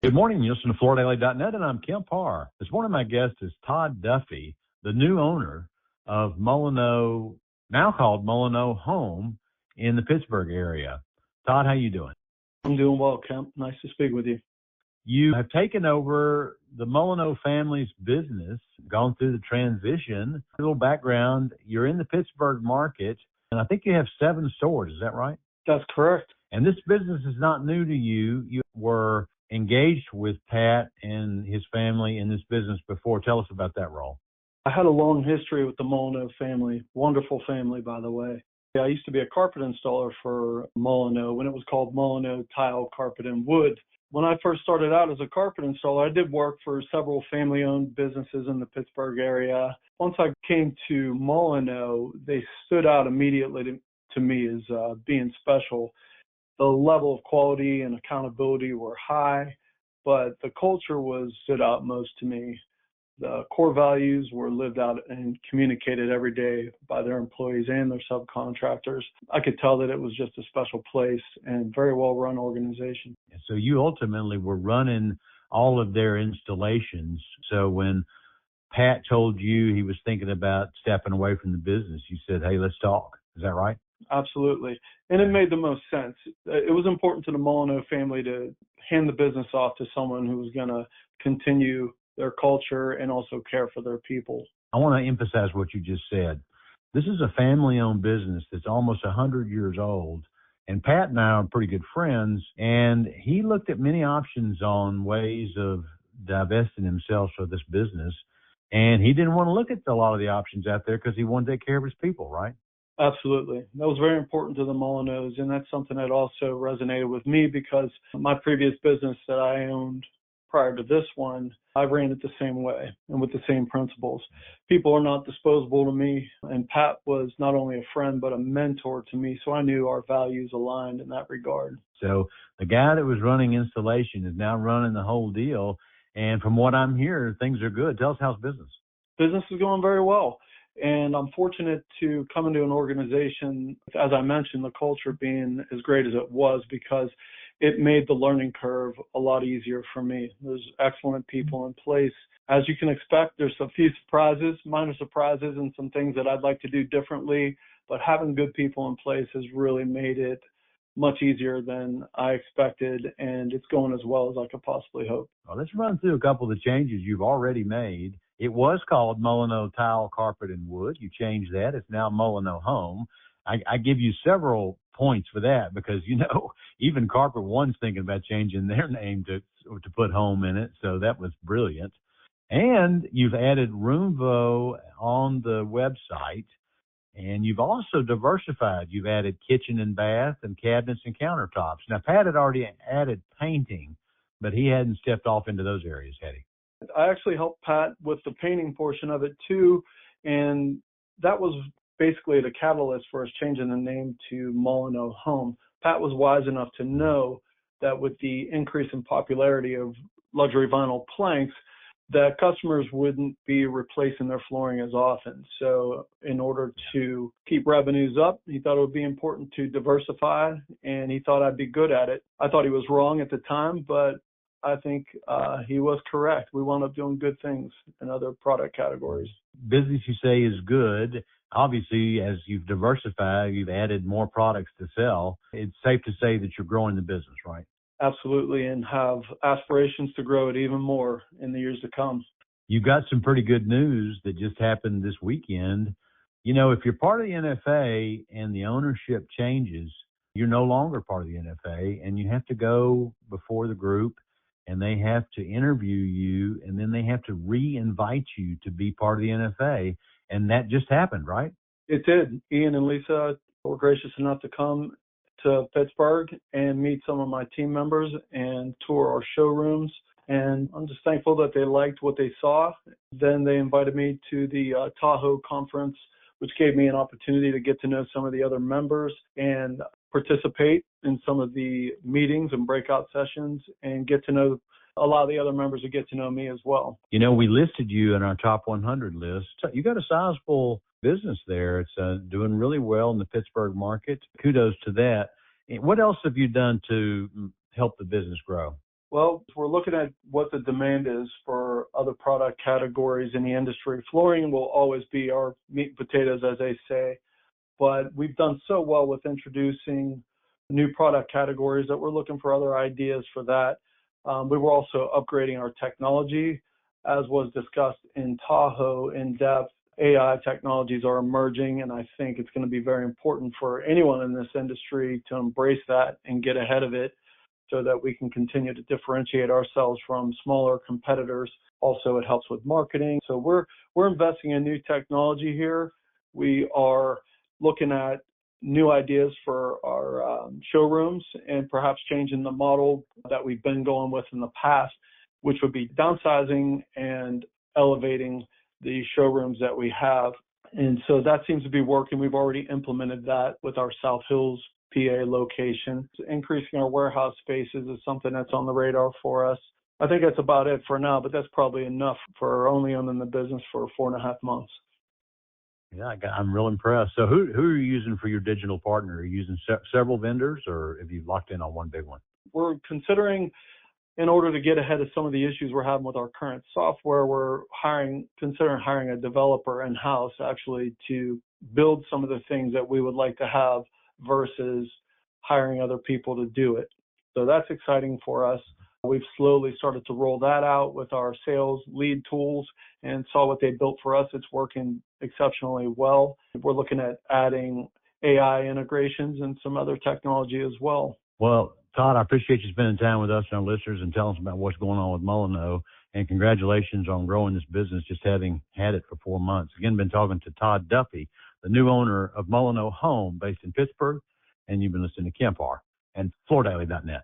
Good morning. You listen to FloorDaily.net, and I'm Kemp Harr. This morning, my guest is Todd Duffy, the new owner of Molyneaux, now called Molyneaux Home, in the Pittsburgh area. Todd, how you doing? I'm doing well, Kemp. Nice to speak with you. You have taken over the Molyneaux family's business, gone through the transition. A little background, you're in the Pittsburgh market, and I think you have 7 stores. Is that right? That's correct. And this business is not new to you. You were engaged with Pat and his family in this business before. Tell us about that role. I had a long history with the Molyneaux family. Wonderful family, by the way. I used to be a carpet installer for Molyneaux when it was called Molyneaux Tile, Carpet, and Wood. When I first started out as a carpet installer, I did work for several family-owned businesses in the Pittsburgh area. Once I came to Molyneaux, they stood out immediately to me as being special. The level of quality and accountability were high, but the culture stood out most to me. The core values were lived out and communicated every day by their employees and their subcontractors. I could tell that it was just a special place and very well-run organization. So you ultimately were running all of their installations. So when Pat told you he was thinking about stepping away from the business, you said, hey, let's talk. Is that right? Absolutely. And it made the most sense. It was important to the Molyneaux family to hand the business off to someone who was going to continue their culture and also care for their people. I want to emphasize what you just said. This is a family-owned business that's almost 100 years old. And Pat and I are pretty good friends. And he looked at many options on ways of divesting himself of this business. And he didn't want to look at a lot of the options out there because he wanted to take care of his people, right? Absolutely. That was very important to the Molyneaux, and that's something that also resonated with me because my previous business that I owned prior to this one, I ran it the same way and with the same principles. People are not disposable to me, and Pat was not only a friend but a mentor to me, so I knew our values aligned in that regard. So the guy that was running installation is now running the whole deal, and from what I'm hearing, things are good. Tell us how's business. Business is going very well. And I'm fortunate to come into an organization, as I mentioned, the culture being as great as it was because it made the learning curve a lot easier for me. There's excellent people in place. As you can expect, there's a few surprises, minor surprises, and some things that I'd like to do differently. But having good people in place has really made it much easier than I expected, and it's going as well as I could possibly hope. Well, let's run through a couple of the changes you've already made. It was called Molyneaux Tile, Carpet, and Wood. You changed that. It's now Molyneaux Home. I give you several points for that because, you know, even Carpet One's thinking about changing their name to put home in it, so that was brilliant. And you've added Roomvo on the website, and you've also diversified. You've added kitchen and bath and cabinets and countertops. Now, Pat had already added painting, but he hadn't stepped off into those areas, had he? I actually helped Pat with the painting portion of it too, and that was basically the catalyst for us changing the name to Molyneaux Home. Pat was wise enough to know that with the increase in popularity of luxury vinyl planks, that customers wouldn't be replacing their flooring as often. So in order to keep revenues up, he thought it would be important to diversify, and he thought I'd be good at it. I thought he was wrong at the time, but I think he was correct. We wound up doing good things in other product categories. Business, you say, is good. Obviously, as you've diversified, you've added more products to sell. It's safe to say that you're growing the business, right? Absolutely, and have aspirations to grow it even more in the years to come. You got some pretty good news that just happened this weekend. You know, if you're part of the NFA and the ownership changes, you're no longer part of the NFA, and you have to go before the group, and they have to interview you, and then they have to re-invite you to be part of the NFA. And that just happened, right? It did. Ian and Lisa were gracious enough to come to Pittsburgh and meet some of my team members and tour our showrooms. And I'm just thankful that they liked what they saw. Then they invited me to the Tahoe conference, which gave me an opportunity to get to know some of the other members and participate in some of the meetings and breakout sessions and get to know a lot of the other members who get to know me as well. You know, we listed you in our top 100 list. You got a sizable business there. It's doing really well in the Pittsburgh market. Kudos to that. What else have you done to help the business grow? Well, we're looking at what the demand is for other product categories in the industry. Flooring will always be our meat and potatoes, as they say, but we've done so well with introducing new product categories that we're looking for other ideas for that. We were also upgrading our technology, as was discussed in Tahoe in depth. AI technologies are emerging, and I think it's going to be very important for anyone in this industry to embrace that and get ahead of it so that we can continue to differentiate ourselves from smaller competitors. Also, it helps with marketing. So we're investing in new technology here. We are looking at new ideas for our showrooms and perhaps changing the model that we've been going with in the past, which would be downsizing and elevating the showrooms that we have. And so that seems to be working. We've already implemented that with our South Hills, PA location. Increasing our warehouse spaces is something that's on the radar for us. I think that's about it for now, but that's probably enough for only owning the business for 4.5 months. Yeah, I'm real impressed. So who are you using for your digital partner? Are you using several vendors, or have you locked in on one big one? We're considering, in order to get ahead of some of the issues we're having with our current software, we're considering hiring a developer in-house actually to build some of the things that we would like to have versus hiring other people to do it. So that's exciting for us. We've slowly started to roll that out with our sales lead tools and saw what they built for us. It's working exceptionally well. We're looking at adding AI integrations and some other technology as well. Well, Todd, I appreciate you spending time with us and our listeners and telling us about what's going on with Molyneaux. And congratulations on growing this business, just having had it for 4 months. Again, been talking to Todd Duffy, the new owner of Molyneaux Home based in Pittsburgh. And you've been listening to Kemp Harr and FloorDaily.net.